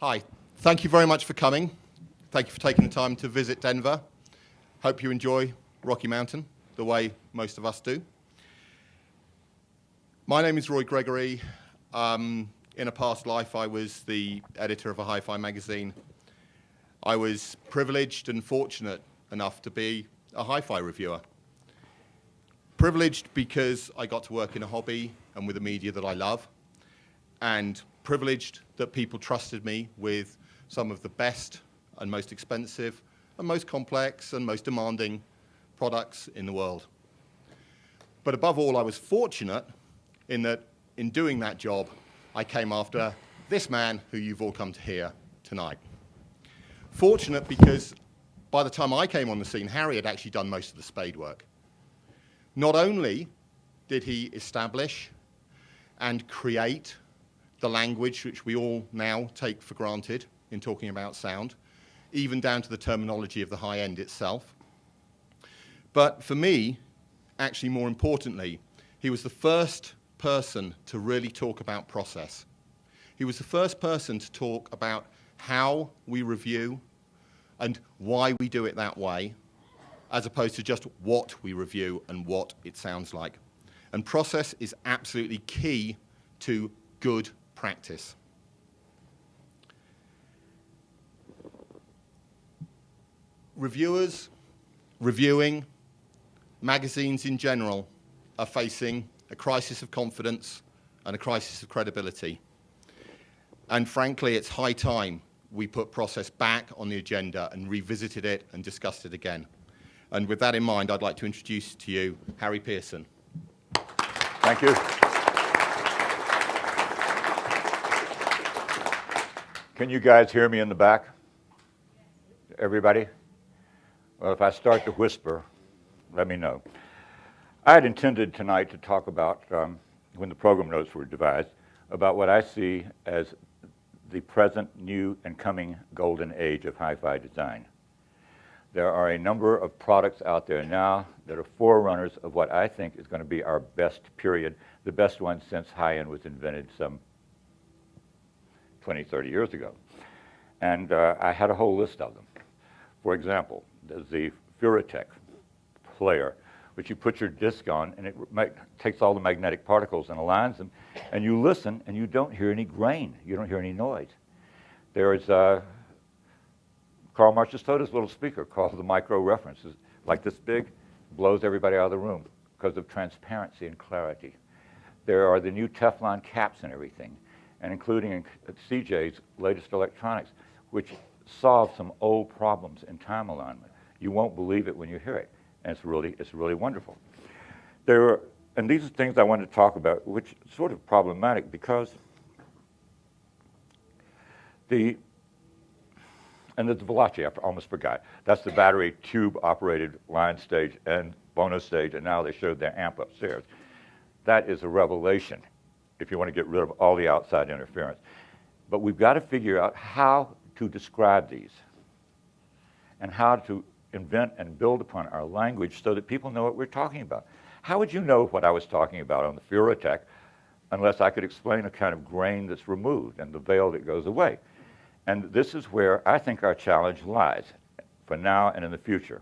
Hi, thank you very much for coming. Thank you for taking the time to visit Denver. Hope you enjoy Rocky Mountain the way most of us do. My name is Roy Gregory. In a past life, I was the editor of a hi-fi magazine. I was privileged and fortunate enough to be a hi-fi reviewer. Privileged because I got to work in a hobby and with a media that I love, and privileged that people trusted me with some of the best and most expensive and most complex and most demanding products in the world. But above all, I was fortunate in that in doing that job, I came after this man who you've all come to hear tonight. Fortunate because by the time I came on the scene, Harry had actually done most of the spade work. Not only did he establish and create the language which we all now take for granted in talking about sound, even down to the terminology of the high end itself. But for me, actually more importantly, he was the first person to really talk about process. He was the first person to talk about how we review and why we do it that way, as opposed to just what we review and what it sounds like. And process is absolutely key to good practice. Reviewers, reviewing, magazines in general are facing a crisis of confidence and a crisis of credibility. And frankly, it's high time we put process back on the agenda and revisited it and discussed it again. And with that in mind, I'd like to introduce to you Harry Pearson. Thank you. Can you guys hear me in the back? Everybody? Well, if I start to whisper, let me know. I had intended tonight to talk about, when the program notes were devised, about what I see as the present, new, and coming golden age of hi-fi design. There are a number of products out there now that are forerunners of what I think is going to be our best period, the best one since high-end was invented some 20, 30 years ago. And I had a whole list of them. For example, there's the Furatech player, which you put your disc on, and it takes all the magnetic particles and aligns them, and you listen, and you don't hear any grain. You don't hear any noise. There is Carl Marchestota's little speaker called the Micro Reference. It's like this big, blows everybody out of the room because of transparency and clarity. There are the new Teflon caps and everything, and including CJ's latest electronics, which solve some old problems in time alignment. You won't believe it when you hear it, and it's really wonderful. And these are things I wanted to talk about, which is sort of problematic because there's the Veloci, I almost forgot. That's the battery tube-operated line stage and bonus stage, and now they showed their amp upstairs. That is a revelation if you want to get rid of all the outside interference. But we've got to figure out how to describe these and how to invent and build upon our language so that people know what we're talking about. How would you know what I was talking about on the Furatech unless I could explain a kind of grain that's removed and the veil that goes away? And this is where I think our challenge lies for now and in the future.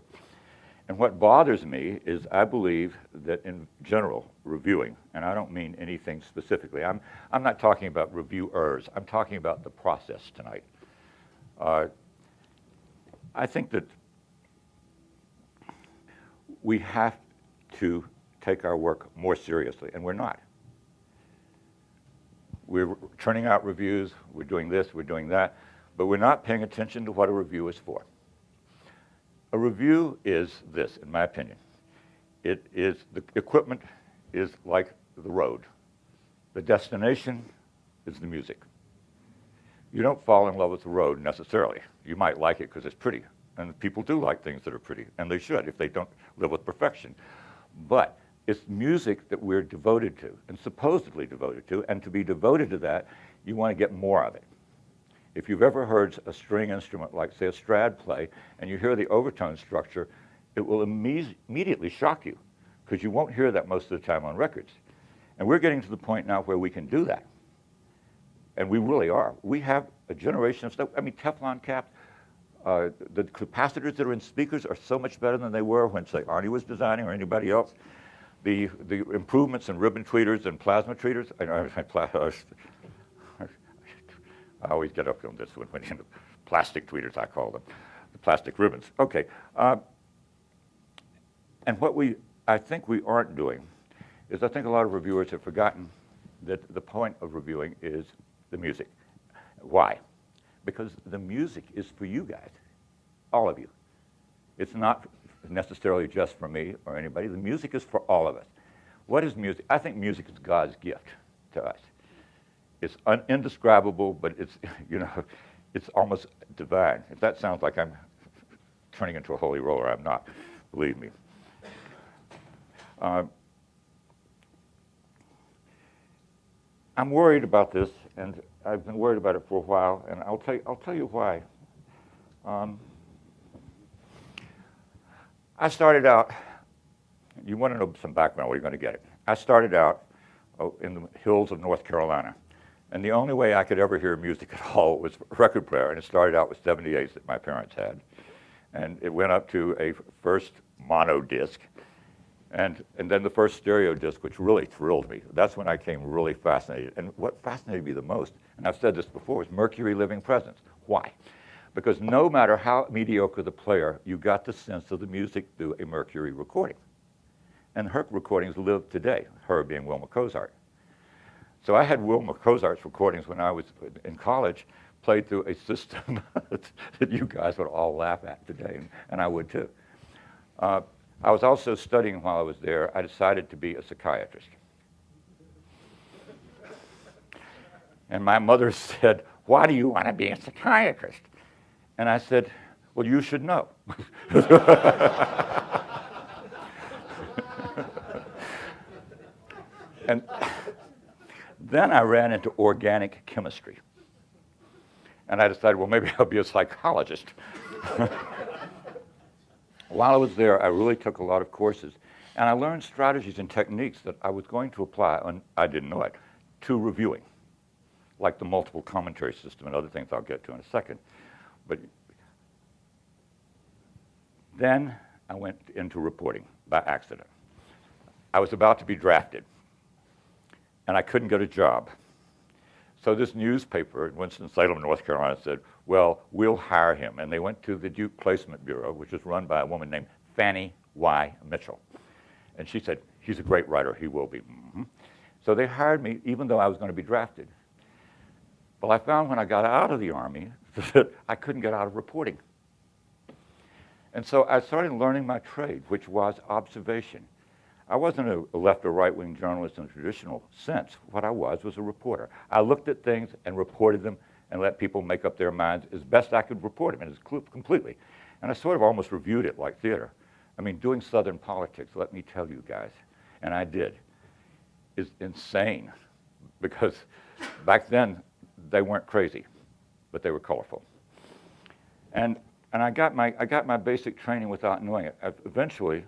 And what bothers me is I believe that in general, reviewing, and I don't mean anything specifically. I'm not talking about reviewers. I'm talking about the process tonight. I think that we have to take our work more seriously, and we're not. We're turning out reviews, we're doing this, we're doing that, but we're not paying attention to what a review is for. A review is this, in my opinion. The equipment is like the road. The destination is the music. You don't fall in love with the road necessarily. You might like it because it's pretty, and people do like things that are pretty, and they should if they don't live with perfection. But it's music that we're devoted to, and supposedly devoted to, and to be devoted to that, you want to get more of it. If you've ever heard a string instrument like, say, a Strad play, and you hear the overtone structure, it will immediately shock you, because you won't hear that most of the time on records. And we're getting to the point now where we can do that. and we really are. We have a generation of stuff. I mean, Teflon caps. The capacitors that are in speakers are so much better than they were when, say, Arnie was designing or anybody else. The improvements in ribbon tweeters and plasma tweeters. I always get up on this one when plastic tweeters, I call them, the plastic ribbons. Okay, and what I think we aren't doing is I think a lot of reviewers have forgotten that the point of reviewing is the music. Why? Because the music is for you guys, all of you. It's not necessarily just for me or anybody. The music is for all of us. What is music? I think music is God's gift to us. It's indescribable, but it's, you know, it's almost divine. If that sounds like I'm turning into a holy roller, I'm not, believe me. I'm worried about this, and I've been worried about it for a while, and I'll tell you why. I started out, you want to know some background, where you're going to get it. I started out in the hills of North Carolina, and the only way I could ever hear music at all was a record player, and it started out with 78s that my parents had. And it went up to a first mono disc, and then the first stereo disc, which really thrilled me. That's when I became really fascinated. And what fascinated me the most, and I've said this before, was Mercury Living Presence. Why? Because no matter how mediocre the player, you got the sense of the music through a Mercury recording. And her recordings live today, her being Wilma Cozart. So I had Wilma Cozart's recordings when I was in college, played through a system that you guys would all laugh at today, and I would too. I was also studying while I was there. I decided to be a psychiatrist. And my mother said, "Why do you want to be a psychiatrist?" And I said, "Well, you should know." And then I ran into organic chemistry. And I decided, well, maybe I'll be a psychologist. While I was there, I really took a lot of courses. And I learned strategies and techniques that I was going to apply, and I didn't know it, to reviewing, like the multiple commentary system and other things I'll get to in a second. But then I went into reporting by accident. I was about to be drafted, and I couldn't get a job. So this newspaper in Winston-Salem, North Carolina said, well, we'll hire him. And they went to the Duke Placement Bureau, which is run by a woman named Fannie Y. Mitchell. And she said, he's a great writer, he will be. Mm-hmm. So they hired me, even though I was going to be drafted. Well, I found when I got out of the Army that I couldn't get out of reporting. And so I started learning my trade, which was observation. I wasn't a left or right-wing journalist in the traditional sense. What I was a reporter. I looked at things and reported them and let people make up their minds as best I could report them, and completely. And I sort of almost reviewed it like theater. I mean, doing Southern politics, let me tell you guys, and I did, is insane. Because back then, they weren't crazy, but they were colorful. And I got my basic training without knowing it. Eventually,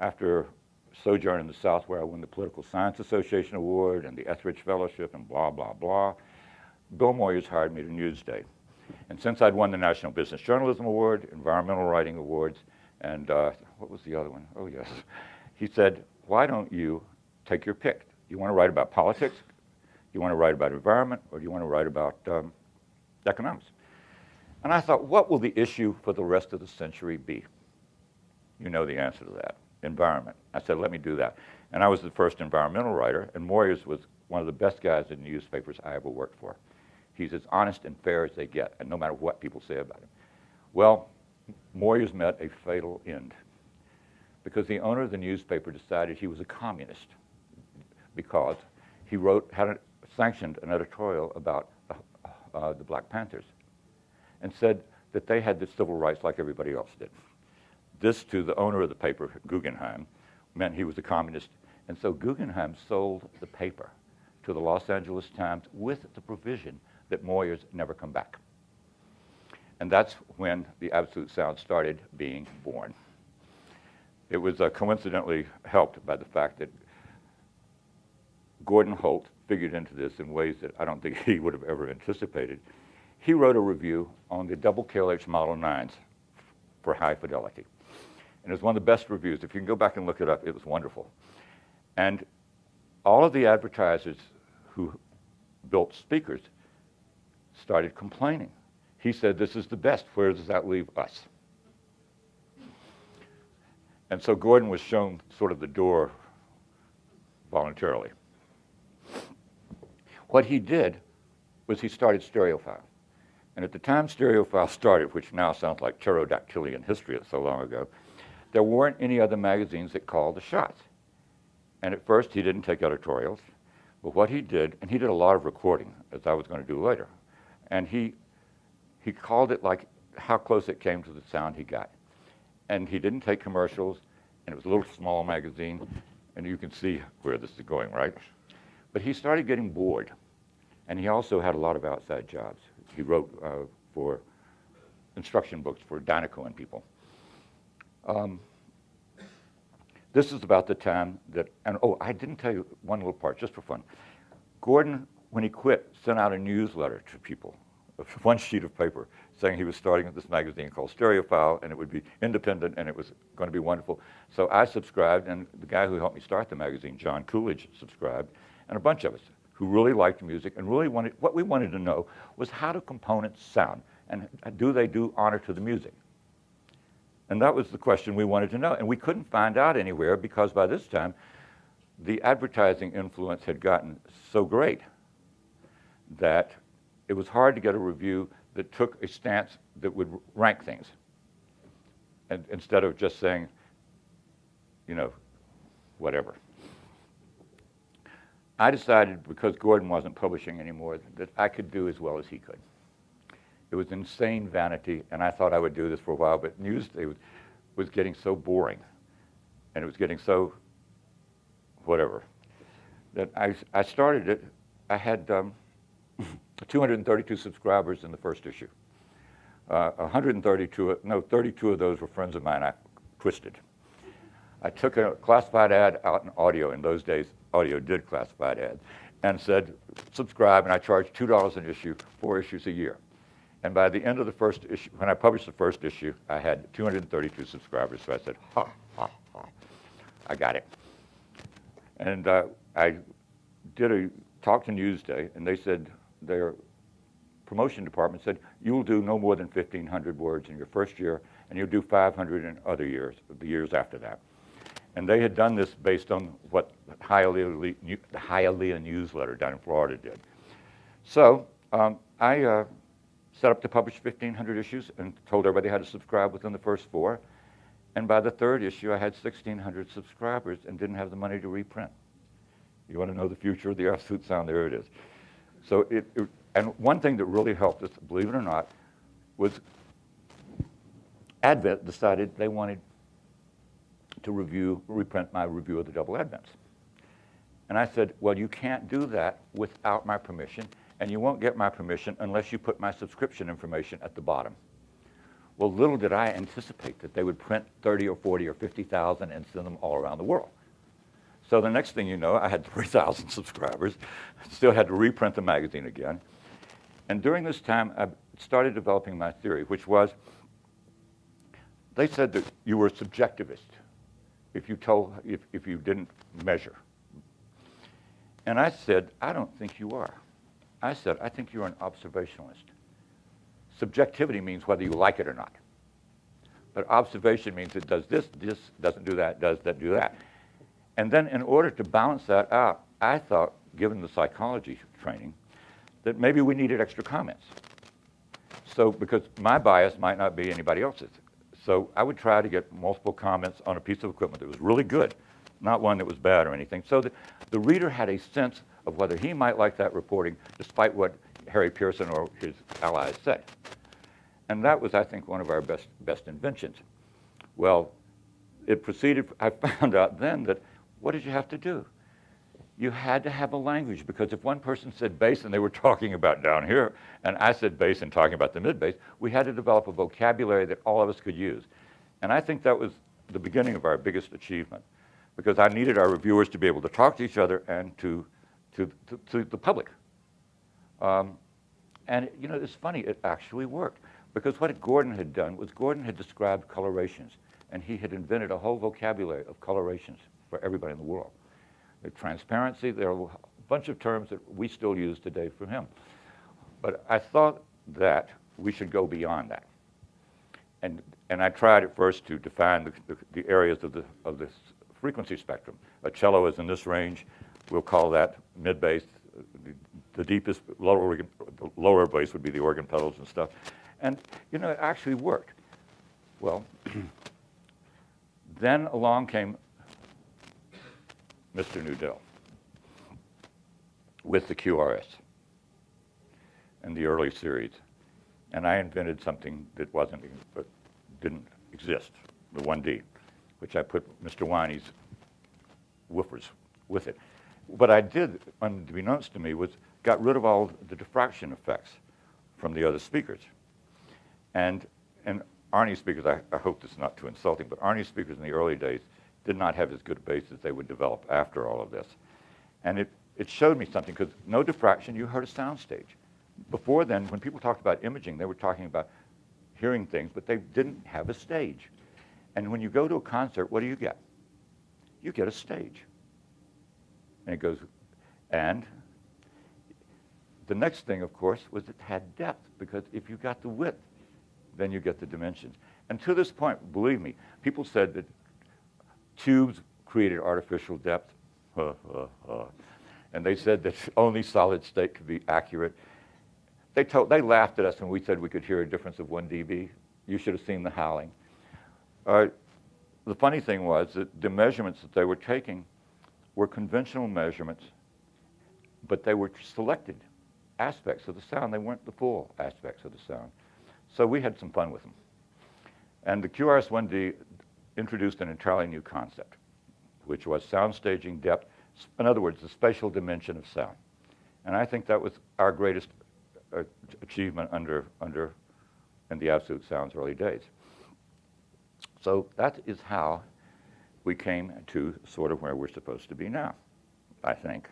after sojourn in the South, where I won the Political Science Association Award and the Etheridge Fellowship and blah, blah, blah, Bill Moyers hired me to Newsday. And since I'd won the National Business Journalism Award, Environmental Writing Awards, and what was the other one? Oh, yes. He said, why don't you take your pick? You want to write about politics? You want to write about environment? Or do you want to write about economics? And I thought, what will the issue for the rest of the century be? You know the answer to that. Environment. I said, let me do that. And I was the first environmental writer, and Moyers was one of the best guys in newspapers I ever worked for. He's as honest and fair as they get, and no matter what people say about him. Well, Moyers met a fatal end because the owner of the newspaper decided he was a communist because he sanctioned an editorial about the Black Panthers and said that they had the civil rights like everybody else did. This, to the owner of the paper, Guggenheim, meant he was a communist. And so Guggenheim sold the paper to the Los Angeles Times with the provision that Moyers never come back. And that's when the Absolute Sound started being born. It was coincidentally helped by the fact that Gordon Holt figured into this in ways that I don't think he would have ever anticipated. He wrote a review on the double KLH Model 9s for high fidelity. And it was one of the best reviews. If you can go back and look it up, it was wonderful. And all of the advertisers who built speakers started complaining. He said, this is the best. Where does that leave us? And so Gordon was shown sort of the door voluntarily. What he did was he started Stereophile. And at the time Stereophile started, which now sounds like pterodactylian history, it's so long ago, there weren't any other magazines that called the shots. And at first he didn't take editorials, but what he did, and he did a lot of recording, as I was going to do later, and he called it like how close it came to the sound he got. And he didn't take commercials, and it was a little small magazine, and you can see where this is going, right? But he started getting bored, and he also had a lot of outside jobs. He wrote for instruction books for Dynaco and people. This is about the time that, and oh, I didn't tell you one little part, just for fun. Gordon, when he quit, sent out a newsletter to people, one sheet of paper, saying he was starting this magazine called Stereophile, and it would be independent, and it was going to be wonderful. So I subscribed, and the guy who helped me start the magazine, John Coolidge, subscribed, and a bunch of us who really liked music and really wanted, what we wanted to know was how do components sound, and do they do honor to the music? And that was the question we wanted to know. And we couldn't find out anywhere because by this time, the advertising influence had gotten so great that it was hard to get a review that took a stance that would rank things. And instead of just saying, you know, whatever. I decided, because Gordon wasn't publishing anymore, that I could do as well as he could. It was insane vanity, and I thought I would do this for a while, but Newsday was getting so boring, and it was getting so whatever, that I started it. I had 232 subscribers in the first issue. 32 of those were friends of mine I twisted. I took a classified ad out in audio. In those days, audio did classified ads, and said, subscribe, and I charged $2 an issue, 4 issues a year. And by the end of the first issue, when I published the first issue, I had 232 subscribers. So I said, ha, ha, ha, I got it. And I did a talk to Newsday, and they said, their promotion department said, you'll do no more than 1,500 words in your first year, and you'll do 500 in other years, the years after that. And they had done this based on what the Hialeah newsletter down in Florida did. So I set up to publish 1,500 issues and told everybody how to subscribe within the first 4. And by the 3rd issue, I had 1,600 subscribers and didn't have the money to reprint. You want to know the future of the absolute sound? There it is. So and one thing that really helped us, believe it or not, was Advent decided they wanted to reprint my review of the double Advents. And I said, well, you can't do that without my permission, and you won't get my permission unless you put my subscription information at the bottom. Well, little did I anticipate that they would print 30 or 40 or 50,000 and send them all around the world. So the next thing you know, I had 3,000 subscribers, still had to reprint the magazine again. And during this time, I started developing my theory, which was, they said that you were a subjectivist if you didn't measure. And I said, I don't think you are. I said, I think you're an observationalist. Subjectivity means whether you like it or not. But observation means it does this doesn't do that, does that, do that. And then in order to balance that out, I thought, given the psychology training, that maybe we needed extra comments. So, because my bias might not be anybody else's. So I would try to get multiple comments on a piece of equipment that was really good, not one that was bad or anything, so that the reader had a sense of whether he might like that reporting, despite what Harry Pearson or his allies said. And that was, I think, one of our best inventions. Well, it proceeded, I found out then that what did you have to do? You had to have a language, because if one person said bass and they were talking about down here, and I said bass and talking about the mid-bass, we had to develop a vocabulary that all of us could use. And I think that was the beginning of our biggest achievement, because I needed our reviewers to be able to talk to each other and to to the public. And you know, it's funny, it actually worked. Because what Gordon had done was Gordon had described colorations, and he had invented a whole vocabulary of colorations for everybody in the world. The transparency, there are a bunch of terms that we still use today from him. But I thought that we should go beyond that. And I tried at first to define the areas of the frequency spectrum. A cello is in this range. We'll call that mid-bass. The deepest, the lower bass would be the organ pedals and stuff. And, you know, it actually worked. Well, then along came Mr. Nudell with the QRS and the early series. And I invented something that didn't exist, the 1D, which I put Mr. Winey's woofers with it. What I did, unbeknownst to me, was got rid of all the diffraction effects from the other speakers. And Arnie's speakers, I hope this is not too insulting, but Arnie's speakers in the early days did not have as good a bass as they would develop after all of this. And it showed me something, because no diffraction, you heard a soundstage. Before then, when people talked about imaging, they were talking about hearing things, but they didn't have a stage. And when you go to a concert, what do you get? You get a stage. And it goes, and the next thing, of course, was it had depth, because if you got the width, then you get the dimensions. And to this point, believe me, people said that tubes created artificial depth. And they said that only solid state could be accurate. They laughed at us when we said we could hear a difference of 1 dB. You should have seen the howling. The funny thing was that the measurements that they were taking were conventional measurements, but they were selected aspects of the sound. They weren't the full aspects of the sound. So we had some fun with them. And the QRS-1D introduced an entirely new concept, which was sound staging depth. In other words, the spatial dimension of sound. And I think that was our greatest achievement in the Absolute Sound's early days. So that is how we came to sort of where we're supposed to be now, I think.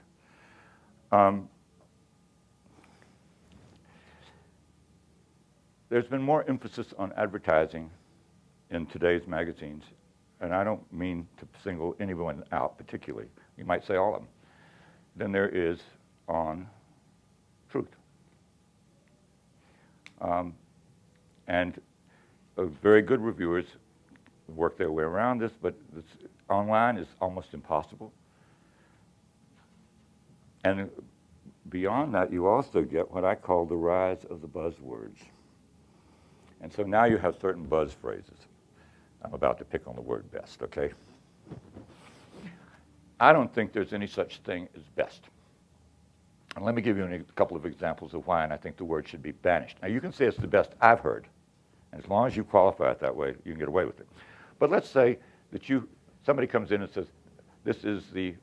There's been more emphasis on advertising in today's magazines, and I don't mean to single anyone out particularly, you might say all of them, than there is on truth. And very good reviewers work their way around this, but online is almost impossible. And beyond that, you also get what I call the rise of the buzzwords. And so now you have certain buzz phrases. I'm about to pick on the word best, okay? I don't think there's any such thing as best. And let me give you a couple of examples of why, and I think the word should be banished. Now, you can say it's the best I've heard, and as long as you qualify it that way, you can get away with it. But let's say that somebody comes in and says, this is the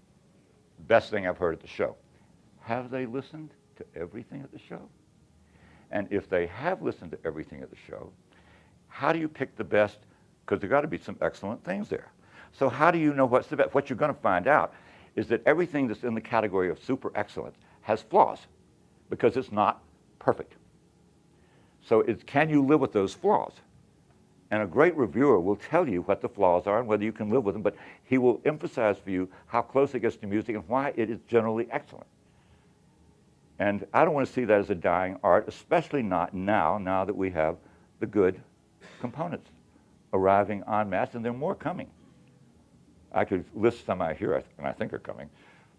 best thing I've heard at the show. Have they listened to everything at the show? And if they have listened to everything at the show, how do you pick the best? Because there got to be some excellent things there. So how do you know what's the best? What you're going to find out is that everything that's in the category of super excellence has flaws, because it's not perfect. So can you live with those flaws? And a great reviewer will tell you what the flaws are and whether you can live with them, but he will emphasize for you how close it gets to music and why it is generally excellent. And I don't want to see that as a dying art, especially not now that we have the good components arriving en masse, and there are more coming. I could list some I hear and I think are coming.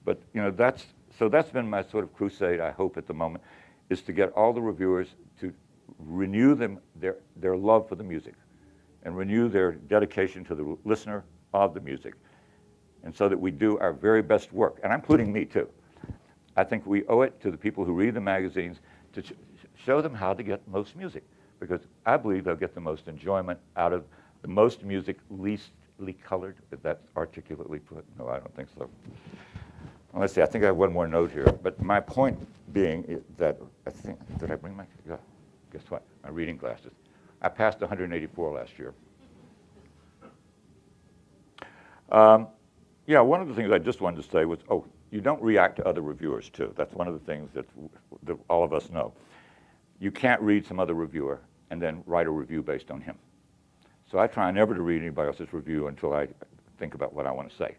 But you know, that's been my sort of crusade, I hope, at the moment, is to get all the reviewers to renew their love for the music and renew their dedication to the listener of the music, and so that we do our very best work, and I'm including me too. I think we owe it to the people who read the magazines to show them how to get most music, because I believe they'll get the most enjoyment out of the most music leastly colored. Is that articulately put? No, I don't think so. Well, let's see, I think I have one more note here, but my point being that did I bring my, guess what? My reading glasses. I passed 184 last year. Yeah, one of the things I just wanted to say was, oh, you don't react to other reviewers too. That's one of the things that all of us know. You can't read some other reviewer and then write a review based on him. So I try never to read anybody else's review until I think about what I want to say.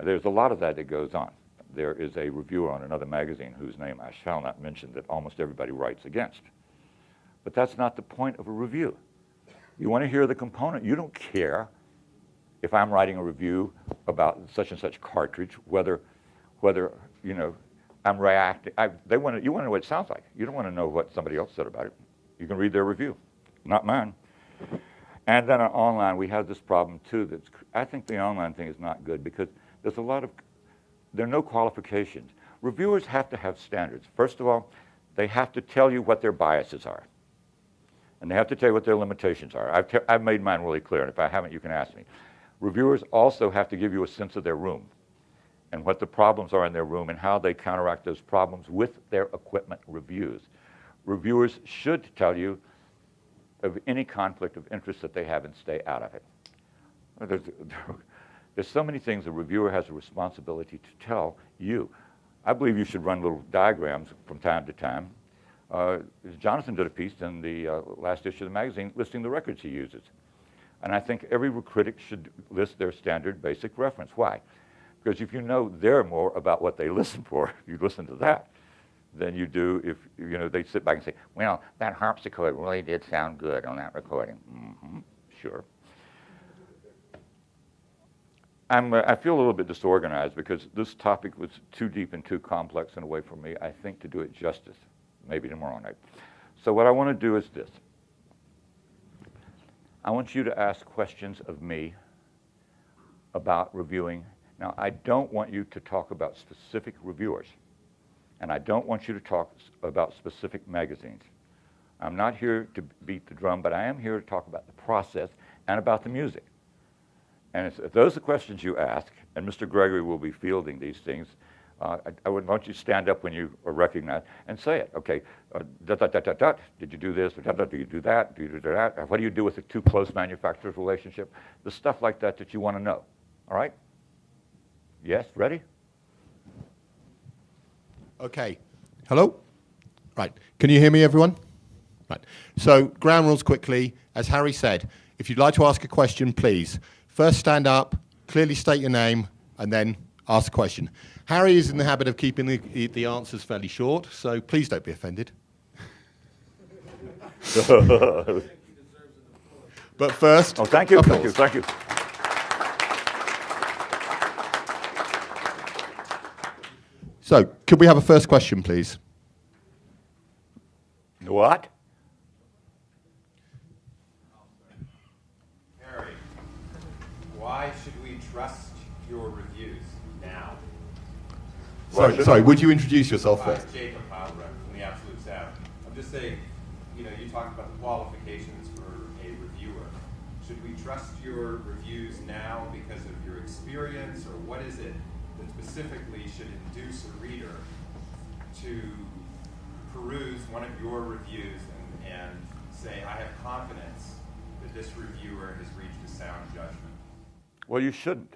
There's a lot of that goes on. There is a reviewer on another magazine whose name I shall not mention that almost everybody writes against. But that's not the point of a review. You want to hear the component. You don't care if I'm writing a review about such and such cartridge, whether you know, I'm reacting. You want to know what it sounds like. You don't want to know what somebody else said about it. You can read their review, not mine. And then online, we have this problem too. I think the online thing is not good because there are no qualifications. Reviewers have to have standards. First of all, they have to tell you what their biases are. And they have to tell you what their limitations are. I've made mine really clear, and if I haven't, you can ask me. Reviewers also have to give you a sense of their room and what the problems are in their room and how they counteract those problems with their equipment reviews. Reviewers should tell you of any conflict of interest that they have and stay out of it. There's so many things a reviewer has a responsibility to tell you. I believe you should run little diagrams from time to time. Jonathan did a piece in the last issue of the magazine listing the records he uses. And I think every critic should list their standard basic reference. Why? Because if you know they're more about what they listen for, you listen to that, than you do if they sit back and say, well, that harpsichord really did sound good on that recording. Mm-hmm, sure. I feel a little bit disorganized because this topic was too deep and too complex in a way for me, I think, to do it justice, maybe tomorrow night. So what I want to do is this. I want you to ask questions of me about reviewing. Now, I don't want you to talk about specific reviewers, and I don't want you to talk about specific magazines. I'm not here to beat the drum, but I am here to talk about the process and about the music. And if those are the questions you ask, and Mr. Gregory will be fielding these things, I would want you to stand up when you are recognized and say it. Okay, did you do this? Do you do that? Do you do that? What do you do with a too close manufacturer's relationship? The stuff like that you want to know. All right? Yes, ready? Okay. Hello? Right. Can you hear me, everyone? Right. So, ground rules quickly. As Harry said, if you'd like to ask a question, please, first stand up, clearly state your name, and then ask a question. Harry is in the habit of keeping the answers fairly short, so please don't be offended. But first... Oh, thank you, thank you. So, could we have a first question, please? What? Harry, why should we trust your reviews now? Sorry, would you introduce yourself Hi, first? Jacob Heilbrecht from the Absolute Sound. I'm just saying, you talked about the qualifications for a reviewer. Should we trust your reviews now because of your experience, or what is it that specifically should induce a reader to peruse one of your reviews and say, I have confidence that this reviewer has reached a sound judgment? Well, you shouldn't.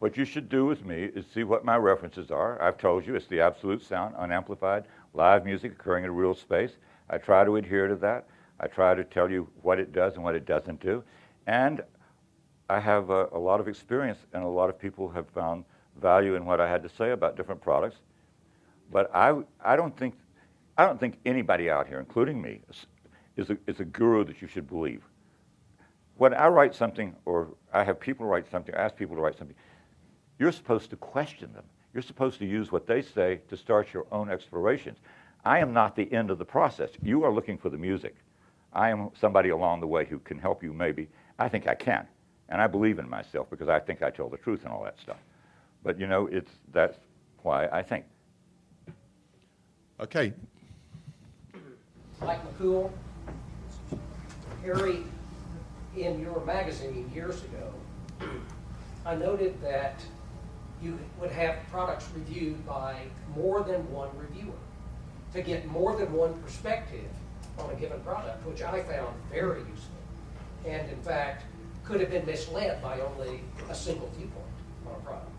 What you should do with me is see what my references are. I've told you it's the absolute sound, unamplified, live music occurring in a real space. I try to adhere to that. I try to tell you what it does and what it doesn't do. And I have a lot of experience, and a lot of people have found value in what I had to say about different products. But I don't think anybody out here, including me, is a guru that you should believe. When I write something, or I have people write something, ask people to write something, you're supposed to question them. You're supposed to use what they say to start your own explorations. I am not the end of the process. You are looking for the music. I am somebody along the way who can help you, maybe. I think I can. And I believe in myself because I think I tell the truth and all that stuff. But, that's why I think. Okay. Mike McCool, Harry, in your magazine years ago, I noted that you would have products reviewed by more than one reviewer to get more than one perspective on a given product, which I found very useful. And in fact, could have been misled by only a single viewpoint on a product.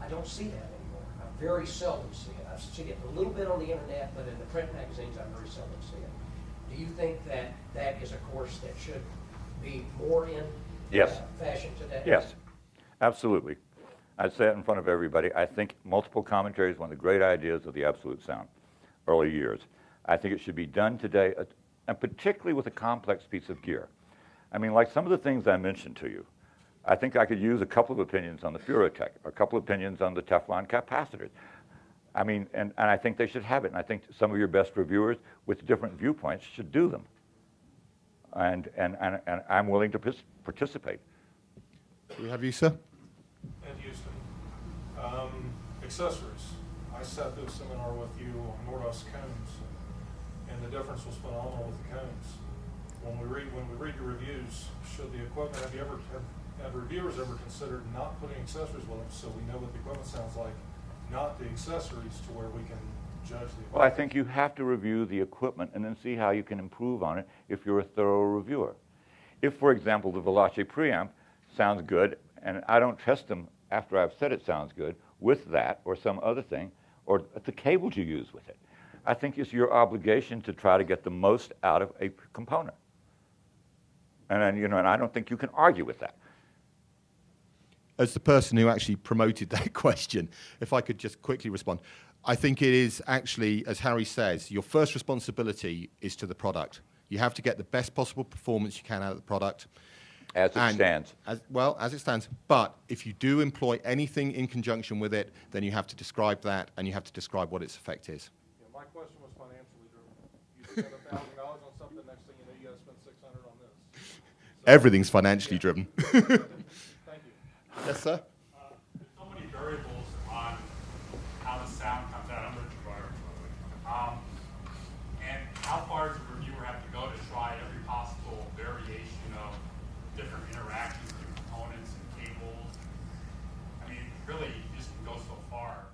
I don't see that anymore. I very seldom see it. I see it a little bit on the internet, but in the print magazines, I very seldom see it. Do you think that that is a course that should be more in Yes. fashion today? Yes, absolutely. I'd say it in front of everybody. I think multiple commentary is one of the great ideas of the absolute sound, early years. I think it should be done today, and particularly with a complex piece of gear. I mean, like some of the things I mentioned to you, I think I could use a couple of opinions on the Furotech, a couple of opinions on the Teflon capacitors. I mean, and I think they should have it. And I think some of your best reviewers with different viewpoints should do them. And I'm willing to participate. Do we have you, sir? Ed Houston. Accessories. I sat through a seminar with you on Nordos cones, and the difference was phenomenal with the cones. When we read your reviews, should the equipment, have reviewers ever considered not putting accessories with them so we know what the equipment sounds like, not the accessories, to where we can judge the equipment? Well, I think you have to review the equipment and then see how you can improve on it if you're a thorough reviewer. If, for example, the Veloce preamp sounds good, and I don't test them after I've said it sounds good, with that or some other thing, or the cables you use with it, I think it's your obligation to try to get the most out of a component. And then, and I don't think you can argue with that. As the person who actually promoted that question, if I could just quickly respond, I think it is actually, as Harry says, your first responsibility is to the product. You have to get the best possible performance you can out of the product. As it stands. As it stands. But if you do employ anything in conjunction with it, then you have to describe that, and you have to describe what its effect is. Yeah, my question was financially driven. You spend $1,000 on something, next thing you know, you got to spend $600 on this. So, Everything's financially driven. thank you. Yes, sir? There's so many variables on how the sound comes out. I'm Richard Breyer, by the way. And how far does a reviewer have to go to try every possible variation of different interactions with components and cables? I mean, really, you just can go so far.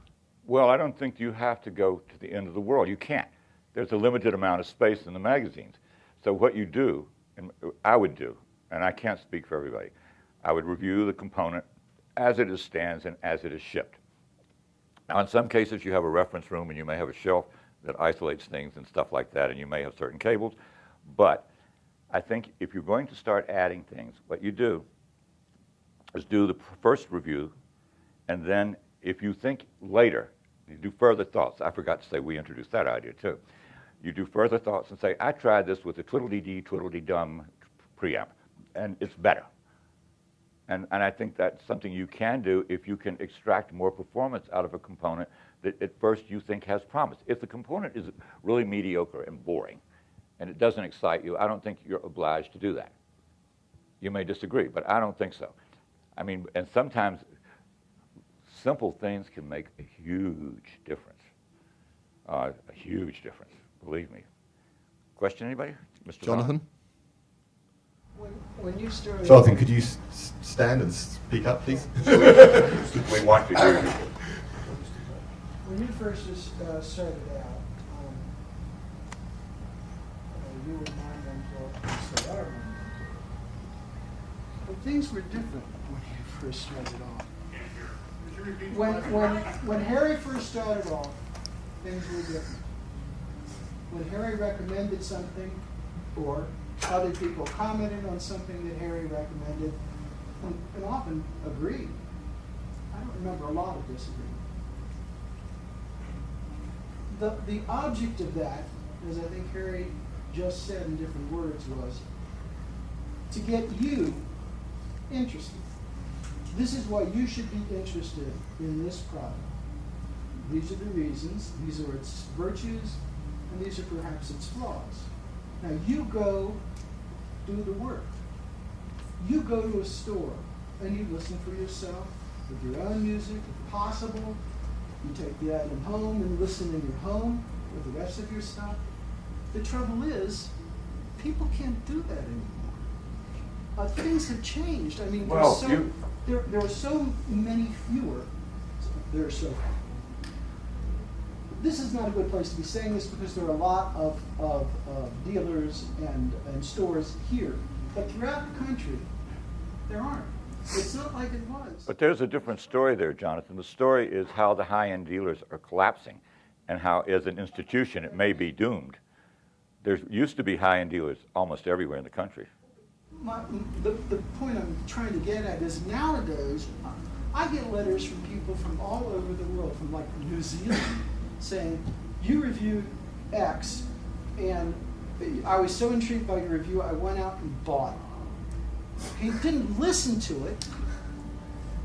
Well, I don't think you have to go to the end of the world. You can't. There's a limited amount of space in the magazines. So what you do, and I would do, and I can't speak for everybody, I would review the component as it stands and as it is shipped. Now, in some cases, you have a reference room and you may have a shelf that isolates things and stuff like that, and you may have certain cables. But I think if you're going to start adding things, what you do is do the first review, and then if you think later, you do further thoughts. I forgot to say we introduced that idea too. You do further thoughts and say, I tried this with a twiddle-dee-dee, twiddle-dee-dum preamp, and it's better. And I think that's something you can do if you can extract more performance out of a component that at first you think has promise. If the component is really mediocre and boring, and it doesn't excite you, I don't think you're obliged to do that. You may disagree, but I don't think so. I mean, and sometimes simple things can make a huge difference. A huge difference, believe me. Question, anybody? Mr. Jonathan? When you started, Jonathan, could you stand and speak up, please? We want to hear you. when you first started out, you were my mentor, so are my mentor. But things were different when you first started off. When Harry first started off, things were different. When Harry recommended something, or other people commented on something that Harry recommended, and often agreed. I don't remember a lot of disagreement. The object of that, as I think Harry just said in different words, was to get you interested. This is why you should be interested in this product. These are the reasons, these are its virtues, and these are perhaps its flaws. Now you go do the work. You go to a store and you listen for yourself with your own music, if possible. You take the item home and listen in your home with the rest of your stuff. The trouble is, people can't do that anymore. Things have changed. I mean, there are so many fewer. There are so. This is not a good place to be saying this because there are a lot of dealers and stores here. But throughout the country, There aren't. It's not like it was. But there's a different story there, Jonathan. The story is how the high-end dealers are collapsing and how, as an institution, it may be doomed. There used to be high-end dealers almost everywhere in the country. The point I'm trying to get at is nowadays, I get letters from people from all over the world, from like New Zealand, saying, you reviewed X, and I was so intrigued by your review, I went out and bought it. He didn't listen to it.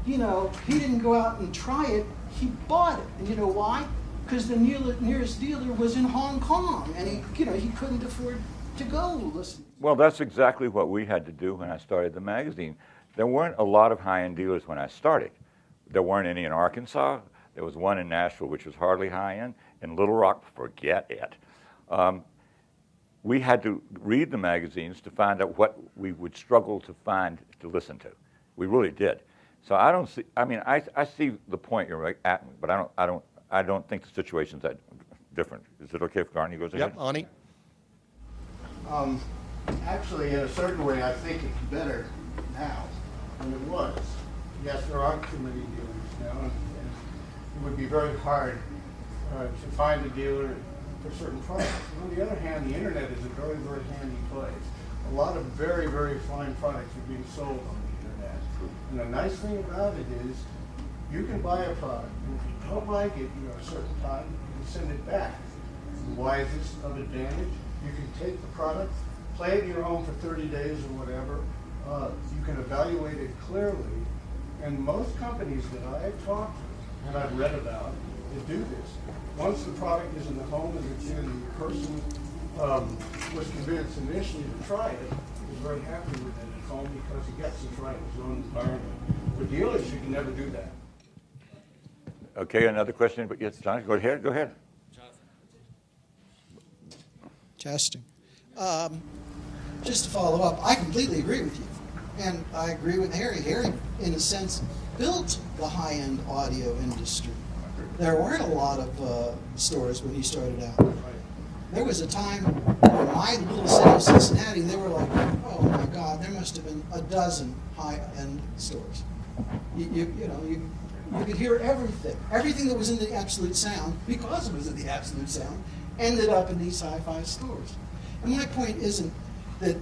You know, he didn't go out and try it. He bought it. And you know why? Because the nearest dealer was in Hong Kong, and he couldn't afford to go listen. Well, that's exactly what we had to do when I started the magazine. There weren't a lot of high-end dealers when I started. There weren't any in Arkansas. There was one in Nashville, which was hardly high-end. In Little Rock, forget it. We had to read the magazines to find out what we would struggle to find to listen to. We really did. So I don't see. I mean, I see the point you're at, but I don't think the situation's that different. Is it okay if Garney goes ahead? Yep, Arnie. Actually, in a certain way, I think it's better now than it was. Yes, there aren't too many dealers now, and it would be very hard to find a dealer for certain products. On the other hand, the internet is a very, very handy place. A lot of very, very fine products are being sold on the internet. And the nice thing about it is you can buy a product, and if you don't like it at a certain time, you can send it back. And why is this of advantage? You can take the product, play it in your home for 30 days or whatever. You can evaluate it clearly. And most companies that I've talked to and I've read about, they do this. Once the product is in the home and it's in, the person was convinced initially to try it, was very happy with it at home because he gets to try it in his own environment. With dealers, you can never do that. Okay, another question? But yes, John, go ahead. Go ahead. Testing. Just to follow up, I completely agree with you. And I agree with Harry. Harry, in a sense, built the high-end audio industry. There weren't a lot of stores when he started out. There was a time in my little city of Cincinnati, they were like, oh my God, there must have been a dozen high-end stores. You could hear everything. Everything that was in the Absolute Sound, because it was in the Absolute Sound, ended up in these hi-fi stores. And my point isn't that,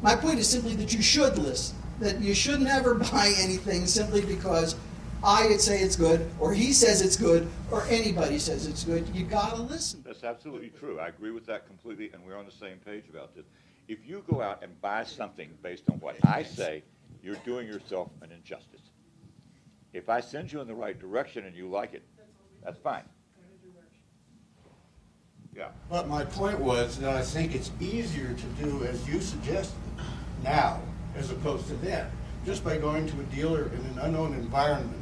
my point is simply that you should listen, that you should never buy anything simply because I say it's good, or he says it's good, or anybody says it's good. You gotta listen. That's absolutely true. I agree with that completely, and we're on the same page about this. If you go out and buy something based on what I say, you're doing yourself an injustice. If I send you in the right direction and you like it, that's fine. Yeah. But my point was that I think it's easier to do as you suggested now as opposed to then. Just by going to a dealer in an unknown environment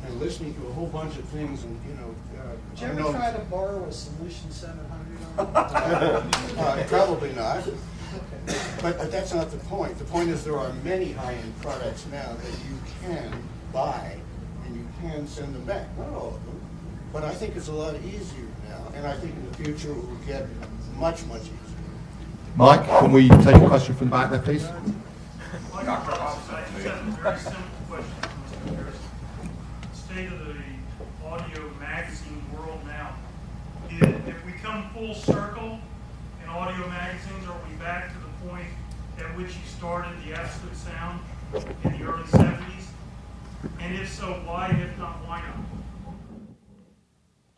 and listening to a whole bunch of things and, Did you ever try to borrow a Solution 700 on probably not. But that's not the point. The point is there are many high-end products now that you can buy and you can send them back. Not all of them. But I think it's a lot easier now. And I think in the future it will get much, much easier. Mike, can we take a question from the back there, please? I just have a very simple question, Mr. Pearson. State of the audio magazine world now. If we come full circle in audio magazines, are we back to the point at which you started the Absolute Sound in the early 70s? And if so, why? And if not, why not?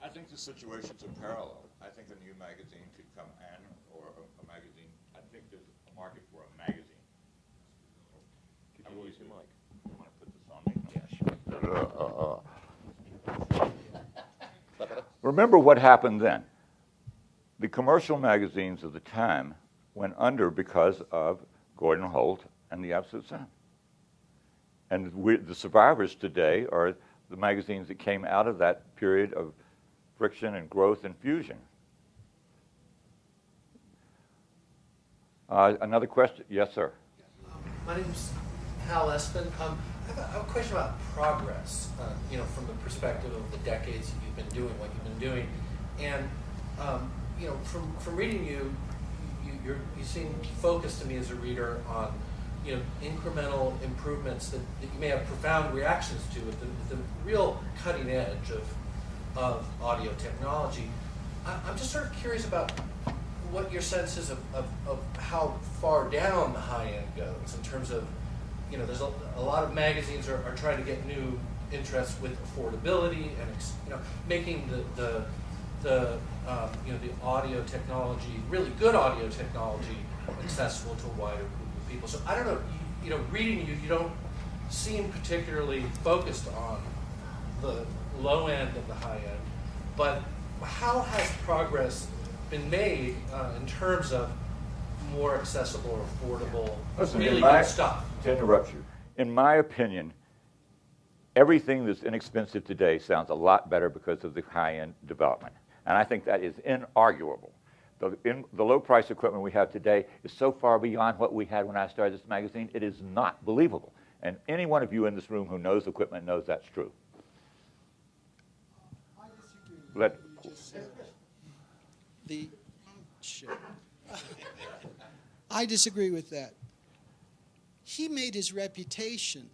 I think the situations are parallel. I think a new magazine could come in, or a magazine. I think there's a market for a magazine. Could you use your mic? You want to put this on me? Yeah, sure. Remember what happened then. The commercial magazines of the time went under because of Gordon Holt and the Absolute Sound. And the survivors today are the magazines that came out of that period of friction and growth and fusion. Another question? Yes, sir. My name's Hal Espin. I have a question about progress, from the perspective of the decades that you've been doing what you've been doing. And, from reading you seem focused to me as a reader on incremental improvements that you may have profound reactions to at the real cutting edge of audio technology. I'm just sort of curious about what your sense is of how far down the high end goes in terms of, there's a lot of magazines are trying to get new interests with affordability and making the audio technology, really good audio technology, accessible to a wider group of people. So I don't know, reading you don't seem particularly focused on the low end of the high end, but how has progress been made in terms of more accessible or affordable, really good stuff? To interrupt you, in my opinion, everything that's inexpensive today sounds a lot better because of the high-end development. And I think that is inarguable. The low-price equipment we have today is so far beyond what we had when I started this magazine, it is not believable. And any one of you in this room who knows equipment knows that's true. I disagree with what you just said. I disagree with that. He made his reputation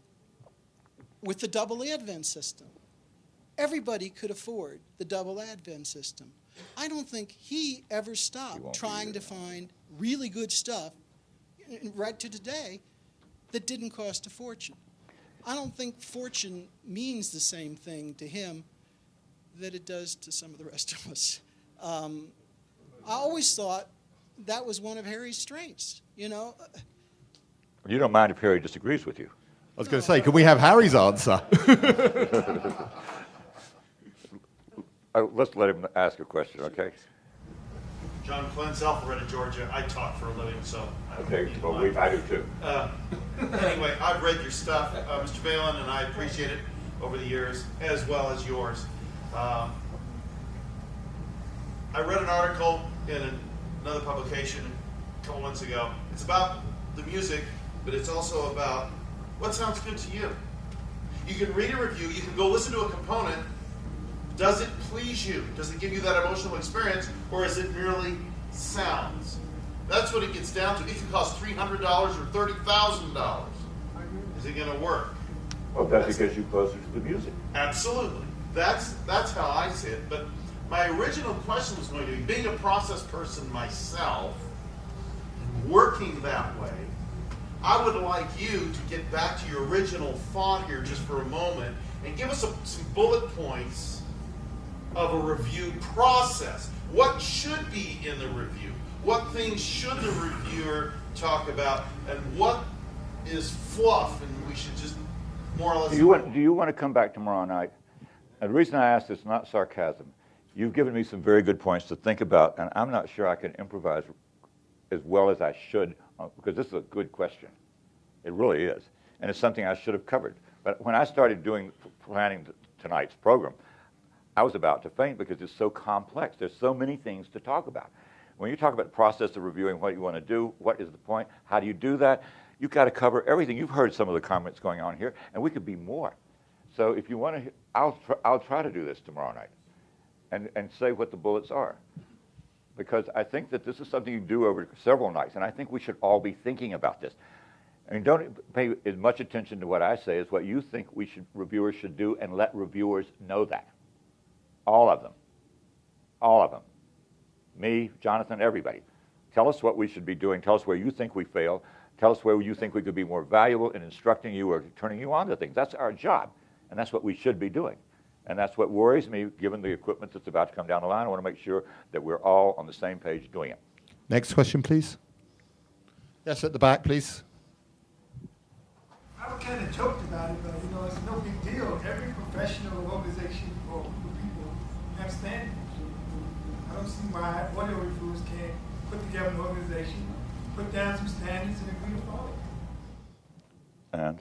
with the double advent system. Everybody could afford the double advent system. I don't think he ever stopped trying to find really good stuff, right to today, that didn't cost a fortune. I don't think fortune means the same thing to him that it does to some of the rest of us. I always thought that was one of Harry's strengths, You don't mind if Harry disagrees with you? I was going to say, can we have Harry's answer? Let's let him ask a question, okay? John Clance, Alpharetta, Georgia. I talk for a living, so I don't Okay, need well, mine. I do too. Anyway, I've read your stuff, Mr. Balin, and I appreciate it over the years, as well as yours. I read an article in another publication a couple months ago. It's about the music, but it's also about what sounds good to you. You can read a review, you can go listen to a component. Does it please you? Does it give you that emotional experience, or is it merely sounds? That's what it gets down to. It can cost $300 or $30,000. Is it going to work? Well, that's because you're closer to the music. Absolutely. That's how I see it. But my original question was going to be, being a process person myself, working that way, I would like you to get back to your original thought here just for a moment and give us some bullet points of a review process. What should be in the review? What things should the reviewer talk about? And what is fluff and we should just more or less... Do you want to come back tomorrow night? And the reason I ask this is not sarcasm. You've given me some very good points to think about, and I'm not sure I can improvise as well as I should, because this is a good question. It really is. And it's something I should have covered. But when I started planning tonight's program, I was about to faint because it's so complex. There's so many things to talk about. When you talk about the process of reviewing what you want to do, what is the point, how do you do that, you've got to cover everything. You've heard some of the comments going on here, and we could be more. So if you want to, I'll try to do this tomorrow night and say what the bullets are. Because I think that this is something you do over several nights, and I think we should all be thinking about this. I mean, don't pay as much attention to what I say as what you think reviewers should do, and let reviewers know that. All of them. All of them. Me, Jonathan, everybody. Tell us what we should be doing. Tell us where you think we fail. Tell us where you think we could be more valuable in instructing you or turning you on to things. That's our job, and that's what we should be doing. And that's what worries me, given the equipment that's about to come down the line. I want to make sure that we're all on the same page doing it. Next question, please. Yes, at the back, please. I kind of joked about it, but it's no big deal. Every professional organization or group of people have standards. I don't see why audio reviewers can't put together an organization, put down some standards, and agree to follow. And?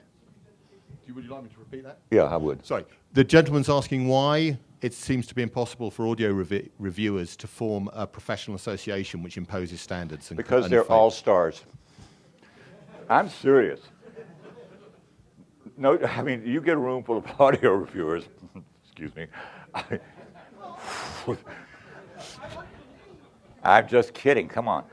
Would you like me to repeat that? Yeah, I would. Sorry. The gentleman's asking why it seems to be impossible for audio reviewers to form a professional association which imposes standards. Because they're all stars. I'm serious. No, I mean, you get a room full of audio reviewers. Excuse me. I'm just kidding. Come on.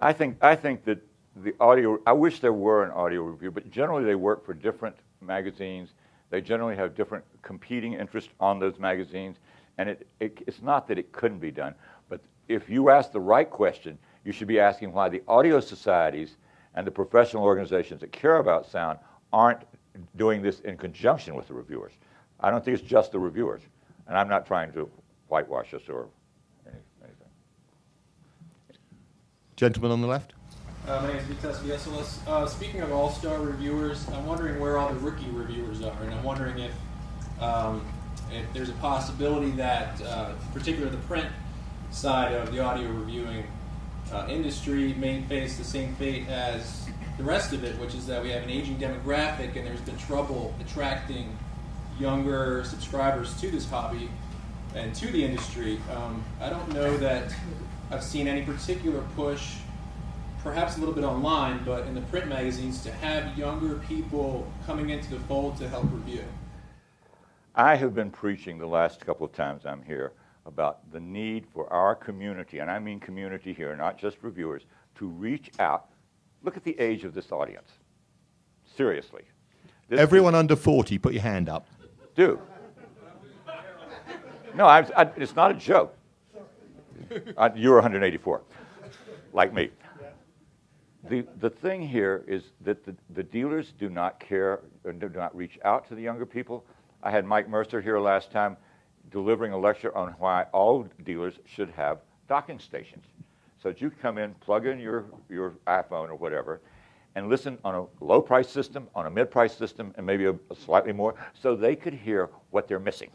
I think that the audio, I wish there were an audio review, but generally they work for different magazines. They generally have different competing interests on those magazines, and it's not that it couldn't be done, but if you ask the right question, you should be asking why the audio societies and the professional organizations that care about sound aren't doing this in conjunction with the reviewers. I don't think it's just the reviewers, and I'm not trying to whitewash us or anything. Gentleman on the left. My name is Vitas Vieselas. Speaking of all-star reviewers, I'm wondering where all the rookie reviewers are, and I'm wondering if there's a possibility that, particularly the print side of the audio reviewing industry, may face the same fate as the rest of it, which is that we have an aging demographic, and there's been trouble attracting younger subscribers to this hobby and to the industry. I don't know that I've seen any particular push, perhaps a little bit online, but in the print magazines, to have younger people coming into the fold to help review. I have been preaching the last couple of times I'm here about the need for our community, and I mean community here, not just reviewers, to reach out. Look at the age of this audience. Seriously. Everyone under 40, put your hand up. Do. No, it's not a joke. You're 184, like me. The thing here is that the dealers do not care, or do not reach out to the younger people. I had Mike Mercer here last time delivering a lecture on why all dealers should have docking stations. So that you come in, plug in your iPhone or whatever, and listen on a low-price system, on a mid-price system, and maybe a slightly more, so they could hear what they're missing.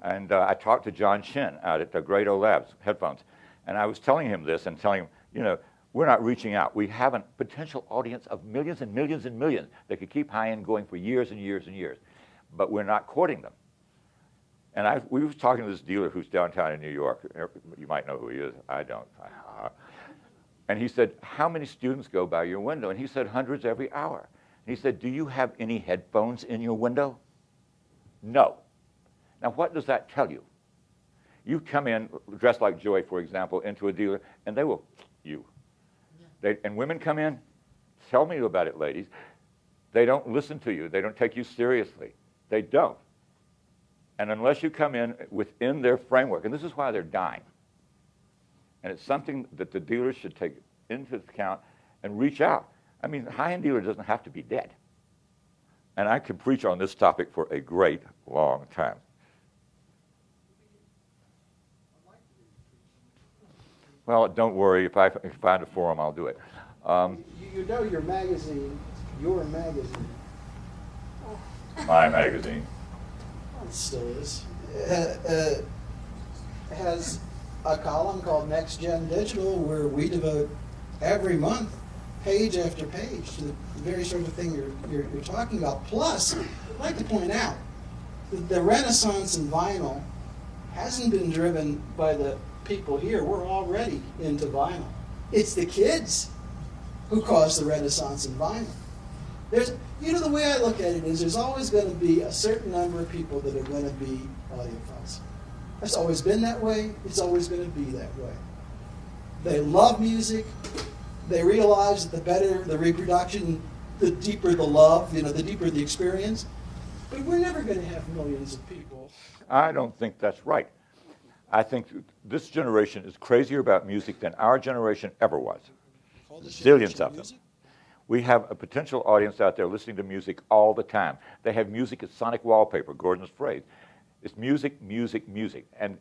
And I talked to John Chin out at the Grado Labs headphones, and I was telling him this and telling him, you know, we're not reaching out. We have a potential audience of millions and millions and millions that could keep Highend going for years and years and years, but we're not courting them. And we were talking to this dealer who's downtown in New York. You might know who he is. I don't. And he said, how many students go by your window? And he said, hundreds every hour. And he said, do you have any headphones in your window? No. Now, what does that tell you? You come in, dressed like Joy, for example, into a dealer, and they will, and women come in, tell me about it, ladies. They don't listen to you. They don't take you seriously. They don't. And unless you come in within their framework, and this is why they're dying, and it's something that the dealers should take into account and reach out. I mean, the high-end dealer doesn't have to be dead. And I could preach on this topic for a great long time. Well, don't worry. If I find a forum, I'll do it. You know your magazine, My magazine. It still is, has a column called Next Gen Digital where we devote every month, page after page, to the very sort of thing you're talking about. Plus, I'd like to point out that the renaissance in vinyl hasn't been driven by the people here. We're already into vinyl. It's the kids who caused the renaissance in vinyl. The way I look at it is there's always going to be a certain number of people that are going to be audiophiles. It's always been that way. It's always going to be that way. They love music. They realize that the better the reproduction, the deeper the love, the deeper the experience. But we're never going to have millions of people. I don't think that's right. I think this generation is crazier about music than our generation ever was. Zillions of them. We have a potential audience out there listening to music all the time. They have music as sonic wallpaper, Gordon's phrase. It's music, music, music. And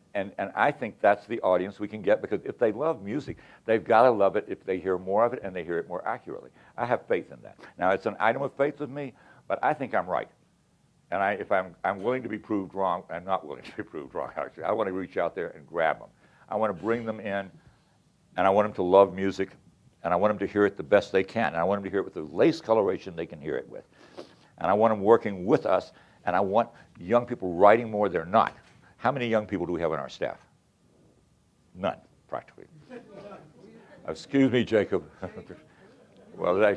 I think that's the audience we can get, because if they love music, they've got to love it if they hear more of it and they hear it more accurately. I have faith in that. Now, it's an item of faith with me, but I think I'm right. And if I'm willing to be proved wrong, I'm not willing to be proved wrong, actually. I want to reach out there and grab them. I want to bring them in, and I want them to love music, and I want them to hear it the best they can. And I want them to hear it with the latest coloration they can hear it with. And I want them working with us, and I want young people writing more. They're not. How many young people do we have on our staff? None, practically. Excuse me, Jacob. Well,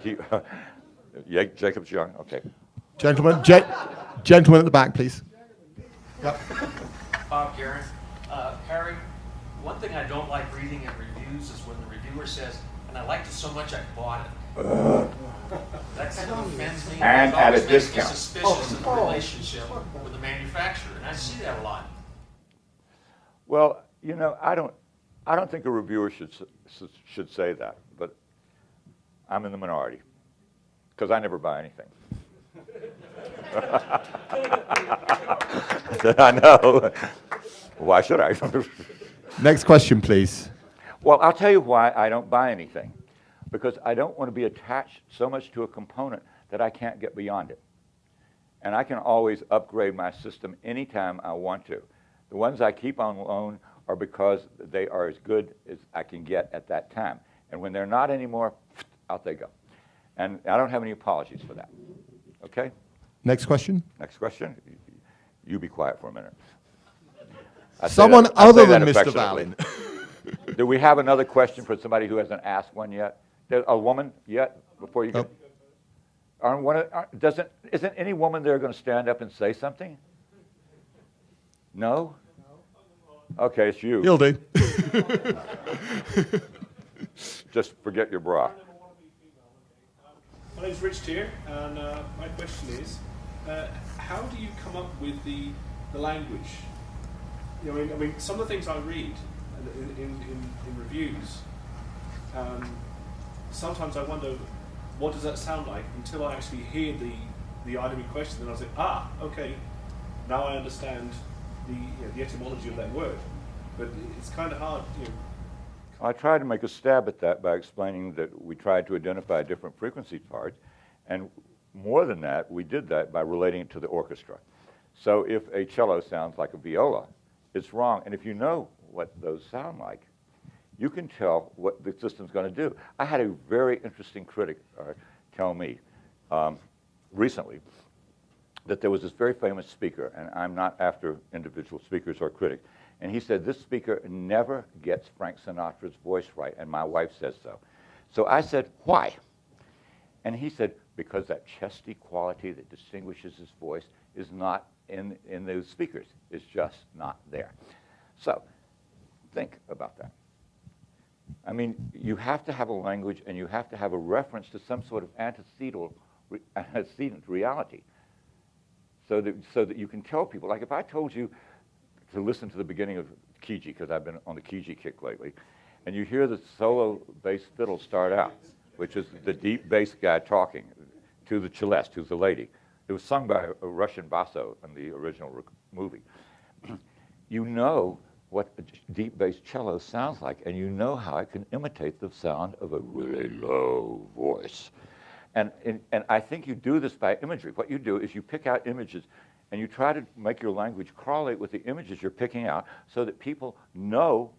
Jacob's young. Okay. Gentlemen at the back, please. Yep. Bob Guerin. Harry, one thing I don't like reading in reviews is when the reviewer says, and I liked it so much I bought it. That kind of offends me. And It at a always makes me discount. suspicious of the relationship with the manufacturer, and I see that a lot. Well, you know, I don't think a reviewer should say that, but I'm in the minority because I never buy anything. I know. Why should I? Next question, please. Well, I'll tell you why I don't buy anything. Because I don't want to be attached so much to a component that I can't get beyond it. And I can always upgrade my system anytime I want to. The ones I keep on loan are because they are as good as I can get at that time. And when they're not anymore, out they go. And I don't have any apologies for that. Okay? Next question. Next question. You be quiet for a minute. Someone other than Mr. Vallin. Do we have another question for somebody who hasn't asked one yet? There's a woman yet before you go? Isn't any woman there going to stand up and say something? No? Okay, it's you. You'll do. Just forget your bra. My name's Rich Tier, and my question is, how do you come up with the language? You know, I mean, some of the things I read in reviews, sometimes I wonder, what does that sound like? Until I actually hear the item in question, and I say, okay, now I understand the etymology of that word. But it's kind of hard, you know. I tried to make a stab at that by explaining that we tried to identify different frequency parts, and more than that, we did that by relating it to the orchestra. So if a cello sounds like a viola, it's wrong. And if you know what those sound like, you can tell what the system's going to do. I had a very interesting critic tell me recently that there was this very famous speaker, and I'm not after individual speakers or critics, and he said, this speaker never gets Frank Sinatra's voice right, and my wife says so. So I said, why? And he said, because that chesty quality that distinguishes his voice is not in those speakers. It's just not there. So think about that. I mean, you have to have a language, and you have to have a reference to some sort of antecedent reality so that you can tell people. Like if I told you to listen to the beginning of Kiji, because I've been on the Kiji kick lately, and you hear the solo bass fiddle start out, which is the deep bass guy talking to the celeste, who's the lady. It was sung by a Russian basso in the original movie. You know what a deep bass cello sounds like, and you know how it can imitate the sound of a really low voice. And I think you do this by imagery. What you do is you pick out images, and you try to make your language correlate with the images you're picking out so that people know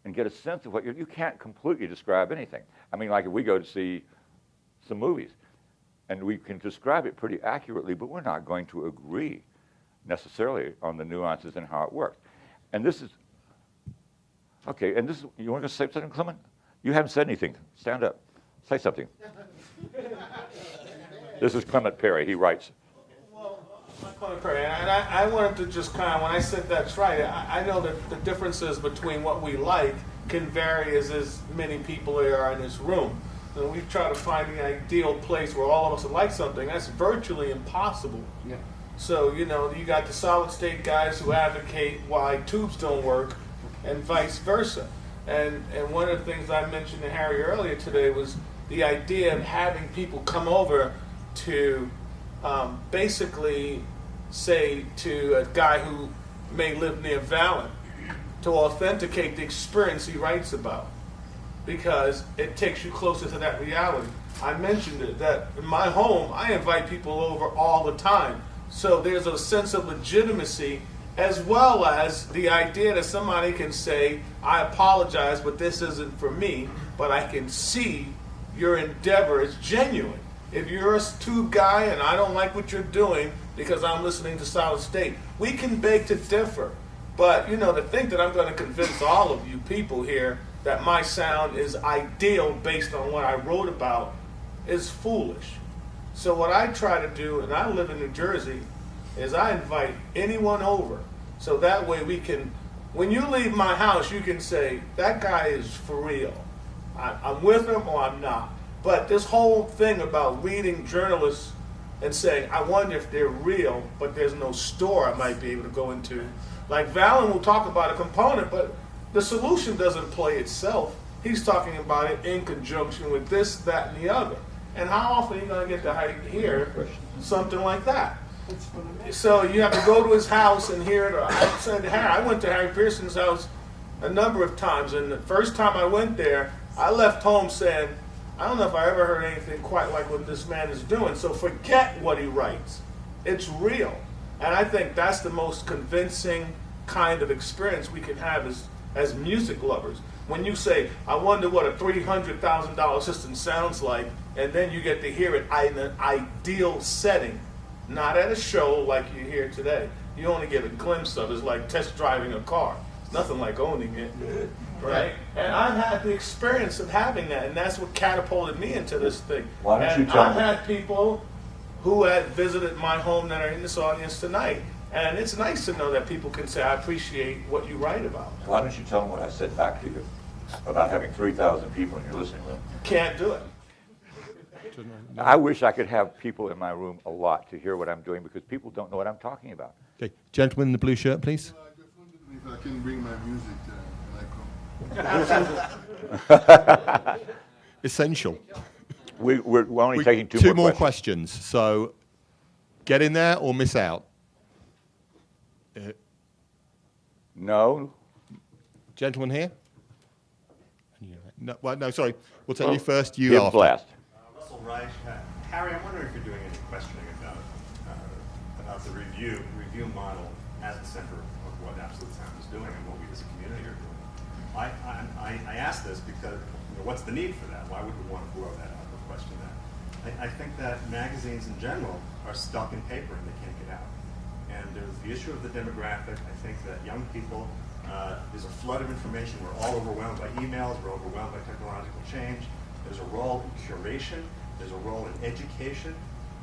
and get a sense of what you can't completely describe anything. I mean, like if we go to see some movies, and we can describe it pretty accurately, but we're not going to agree necessarily on the nuances and how it works. And this is, okay, and this is, you want to say something, Clement? You haven't said anything. Stand up. Say something. This is Clement Perry. He writes. Well, I'm Clement Perry, and I wanted to just kind of, when I said that's right, I know that the differences between what we like can vary as many people there are in this room. And we try to find the ideal place where all of us like something. That's virtually impossible. Yeah. So, you know, you got the solid state guys who advocate why tubes don't work and vice versa. And one of the things I mentioned to Harry earlier today was the idea of having people come over to basically say to a guy who may live near Vallon to authenticate the experience he writes about, because it takes you closer to that reality. I mentioned it, that in my home, I invite people over all the time. So there's a sense of legitimacy, as well as the idea that somebody can say, I apologize, but this isn't for me, but I can see your endeavor is genuine. If you're a tube guy and I don't like what you're doing because I'm listening to Solid State, we can beg to differ. But, you know, to think that I'm going to convince all of you people here that my sound is ideal based on what I wrote about is foolish. So what I try to do, and I live in New Jersey, is I invite anyone over. So that way we can, when you leave my house, you can say, that guy is for real. I'm with them or I'm not. But this whole thing about reading journalists and saying, I wonder if they're real, but there's no store I might be able to go into. Like Valen will talk about a component, but the solution doesn't play itself. He's talking about it in conjunction with this, that, and the other. And how often are you going to get to hear something like that? So you have to go to his house and hear it. I said to Harry, I went to Harry Pearson's house a number of times, and the first time I went there, I left home saying, I don't know if I ever heard anything quite like what this man is doing, so forget what he writes. It's real. And I think that's the most convincing kind of experience we can have as music lovers. When you say, I wonder what a $300,000 system sounds like, and then you get to hear it in an ideal setting, not at a show like you hear today. You only get a glimpse of it. It's like test driving a car. It's nothing like owning it, right? And I've had the experience of having that, and that's what catapulted me into this thing. Why don't you and tell I've me? had people who had visited my home that are in this audience tonight, and it's nice to know that people can say, I appreciate what you write about. Why don't you tell them what I said back to you about having 3,000 people in your listening room? Can't do it. I wish I could have people in my room a lot to hear what I'm doing, because people don't know what I'm talking about. Okay, gentleman in the blue shirt, please. I just wondered if I can bring my music when I come. Essential. We're only taking two more more questions. So get in there or miss out. No. Gentleman here? No, well, no, sorry. We'll take you first. You Give after. last. Russell Reich. Harry, I'm wondering if you're doing any questioning about the review model as the center of what Absolute Sound is doing and what we as a community are doing. I ask this because what's the need for that? Why would we want to blow that up or question that? I think that magazines in general are stuck in paper and they can't get out. And there's the issue of the demographic. I think that young people, there's a flood of information. We're all overwhelmed by emails. We're overwhelmed by technological change. There's a role in curation. There's a role in education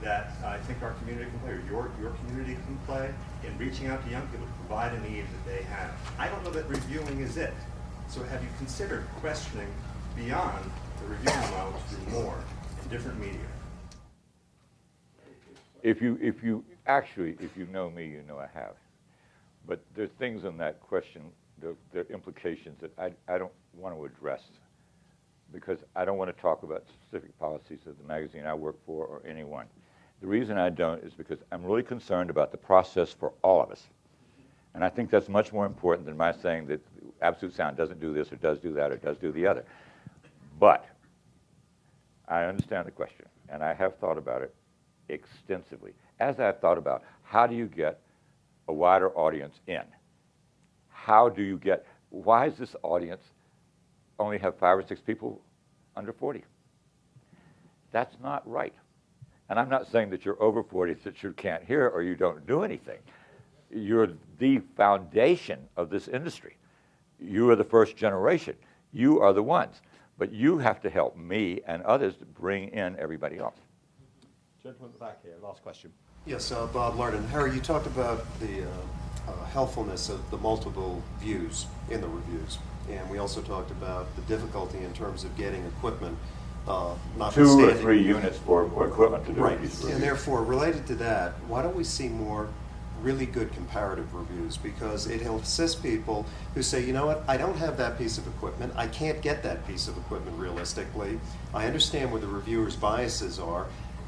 that I think our community can play, or your community can play, in reaching out to young people to provide a need that they have. I don't know that reviewing is it. So have you considered questioning beyond the reviewing model to do more in different media? If you know me, you know I have. But there are things in that question, there are implications that I don't want to address, because I don't want to talk about specific policies of the magazine I work for or anyone. The reason I don't is because I'm really concerned about the process for all of us. And I think that's much more important than my saying that Absolute Sound doesn't do this or does do that or does do the other. But I understand the question, and I have thought about it extensively. As I've thought about how do you get a wider audience in? Why does this audience only have 5 or 6 people under 40? That's not right. And I'm not saying that you're over 40 that you can't hear or you don't do anything. You're the foundation of this industry. You are the first generation. You are the ones. But you have to help me and others to bring in everybody else. Gentleman at the back here, last question. Yes, Bob Lardon. Harry, you talked about the helpfulness of the multiple views in the reviews. And we also talked about the difficulty in terms of getting equipment. 2 or 3 units for equipment to do right. these reviews. And therefore, related to that, why don't we see more really good comparative reviews? Because it'll assist people who say, you know what, I don't have that piece of equipment. I can't get that piece of equipment realistically. I understand where the reviewer's biases are.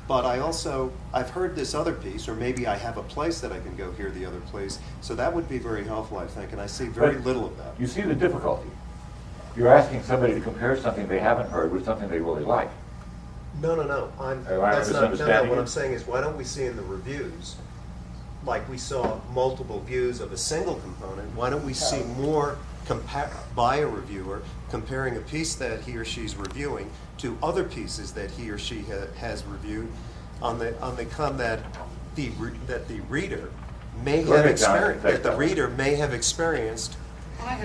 But I've heard this other piece, or maybe I have a place that I can go hear the other place. So that would be very helpful, I think, and I see very little of that. You see the difficulty. You're asking somebody to compare something they haven't heard with something they really like. No. That's not. What I'm saying is, why don't we see in the reviews, like we saw multiple views of a single component, why don't we see more by a reviewer comparing a piece that he or she's reviewing to other pieces that he or she has reviewed on the come that the reader may have experienced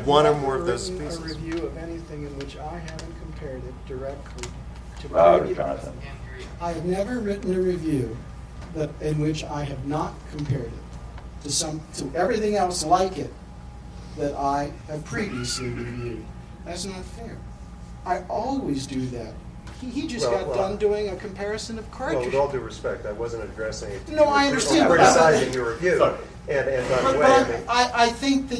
one or more of those pieces. I have never written a review of anything in which I haven't compared it directly to previous. I have never written a review in which I have not compared it to everything else like it that I have previously reviewed. That's not fair. I always do that. He just Well, got done doing a comparison of Well, with cartridges. all due respect, I wasn't addressing it. No, I understand. Criticizing your review. And by the way, I mean. I think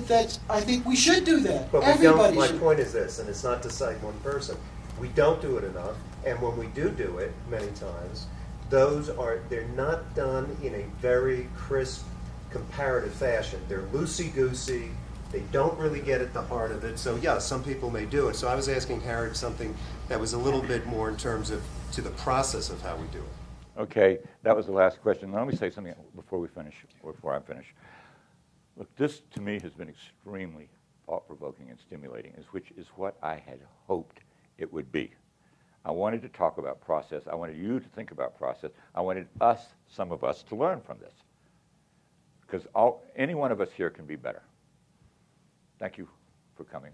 I think we should do that. But we Everybody don't, my should. point is this, and it's not to cite one person, we don't do it enough, and when we do it, many times, they're not done in a very crisp, comparative fashion. They're loosey-goosey, they don't really get at the heart of it, so yeah, some people may do it. So I was asking Harry something that was a little bit more in terms of, to the process of how we do it. Okay, that was the last question. Now, let me say something before I finish. Look, this to me has been extremely thought-provoking and stimulating, which is what I had hoped it would be. I wanted to talk about process. I wanted you to think about process. I wanted some of us, to learn from this. Because any one of us here can be better. Thank you for coming.